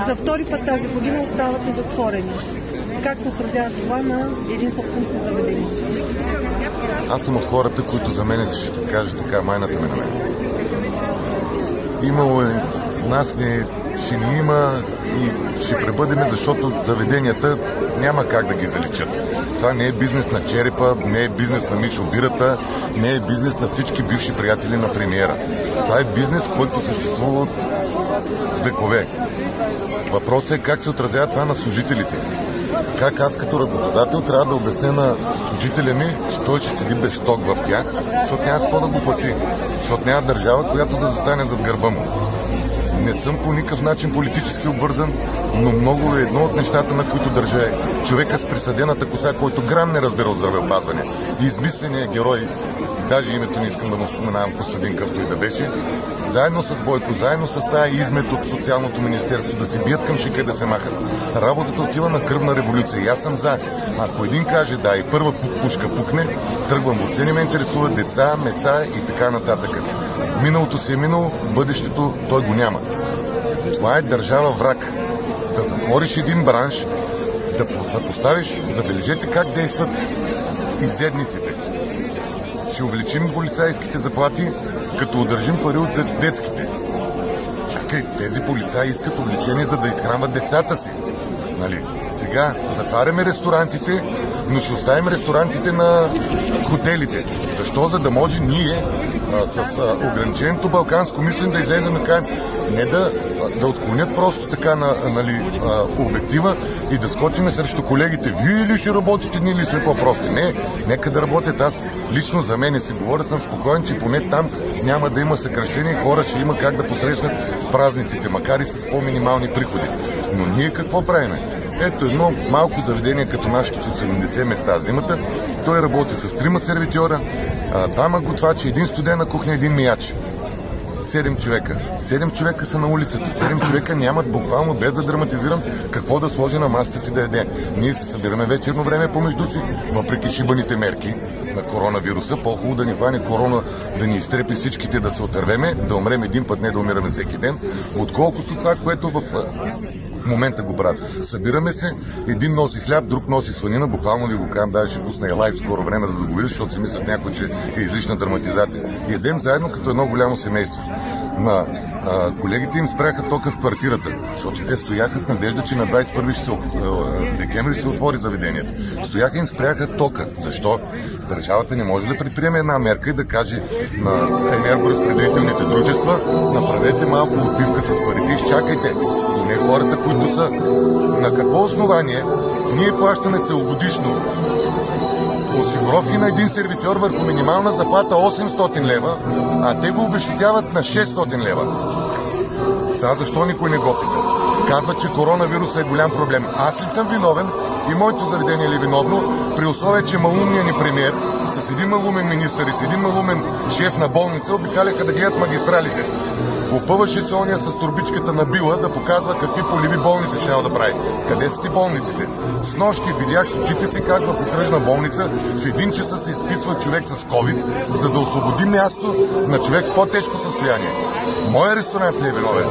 За втори път тази година оставате затворени. Как се отразява това на един собственик на заведение? Аз съм от хората, които за мен ще кажа така, майната ме на мен. Имало е, нас ще ни има и ще пребъдеме, защото заведенията няма как да ги заличат. Това не е бизнес на черепа, не е бизнес на Мишо Бирата, не е бизнес на всички бивши приятели на премиера. Това е бизнес, който съществува от векове. Въпросът е как се отразява това на служителите. Как аз като работодател трябва да обясня на служителя ми, че той ще седи без сток в тях, защото няма с какво да го плати, защото няма държава, която да застане зад гърба му. Не съм по никакъв начин политически обвързан, но много е едно от нещата, на които държа е човека с присъдената коса, който грам не разбира от здравеопазване. И измисленият герой, даже името не искам да му споменавам, Костадин както и да беше, заедно с Бойко, заедно с тази измет от Социалното министерство да си бият към шика и да се махат. Работата отива на кръвна революция и аз съм за. Ако един каже да и първа пушка пукне, тръгвам. Въобще не ме интересуват деца, меца и така нататък. Миналото си е минало, бъдещето той го няма. Това е държава враг. Да затвориш един бранш, да поставиш, забележете как действат изедниците. Ще увеличим полицайските заплати, като удържим пари от детските. Чакай, тези полицаи искат увеличение, за да изхранват децата си. Нали? Сега затваряме ресторантите, но ще оставим ресторантите на хотелите. Защо? За да може ние с ограниченото балканско мислене да излезем и кажем, не да отклонят просто така на обектива и да скочим срещу колегите. Вие ли ще работите, ние ли сме по-прости? Не, нека да работят. Аз лично за мене си говоря, съм спокоен, че поне там няма да има съкращение, хора ще има как да посрещнат празниците, макар и с по-минимални приходи. Но ние какво правиме? Ето едно малко заведение като нашето с 70 места зимата. Той работи с 3 сервитьора, 2 готвачи, 1 студена кухня, 1 мияч. 7 човека. 7 човека са на улицата. 7 човека нямат буквално, без да драматизирам, какво да сложи на масата си да яде. Ние се събираме вечерно време помежду си, въпреки шибаните мерки на коронавируса. По-хубаво да ни хване корона, да ни изтрепи всичките, да се отървеме, да умрем един път, не да умираме всеки ден, отколкото това, което в момента го правят. Събираме се, един носи хляб, друг носи сланина, буквално ви го казвам, даже ще пусна и лайв скоро време, за да го видиш, защото си мислят някой, че е излишна драматизация. Ядем заедно като едно голямо семейство. На колегите им спряха тока в квартирата, защото те стояха с надежда, че на 21 декември се отвори заведението. Стояха и им спряха тока. Защо? Държавата не може да предприеме една мерка и да каже на енергоразпределителните дружества, направете малко отбивка с парите и изчакайте. Но не хората, които са на какво основание ние плащаме целогодишно осигуровки на един сервитьор върху минимална заплата 800 лева, а те го обезщетяват на 600 лева. Това защо никой не го пита? Казва, че коронавирусът е голям проблем. Аз ли съм виновен и моето заведение ли виновно, при условие, че малумният ни премиер с един малумен министър и с един малумен шеф на болница обикаляха да гледат магистралите. Опъваше се ония с турбичката на била да показва какви полеви болници ще да прави. Къде са ти болниците? С нощи видях с очите си как в окръжна болница в 1 часа се изписва човек с COVID, за да освободи място на човек в по-тежко състояние. Моя ресторант ли е виновен?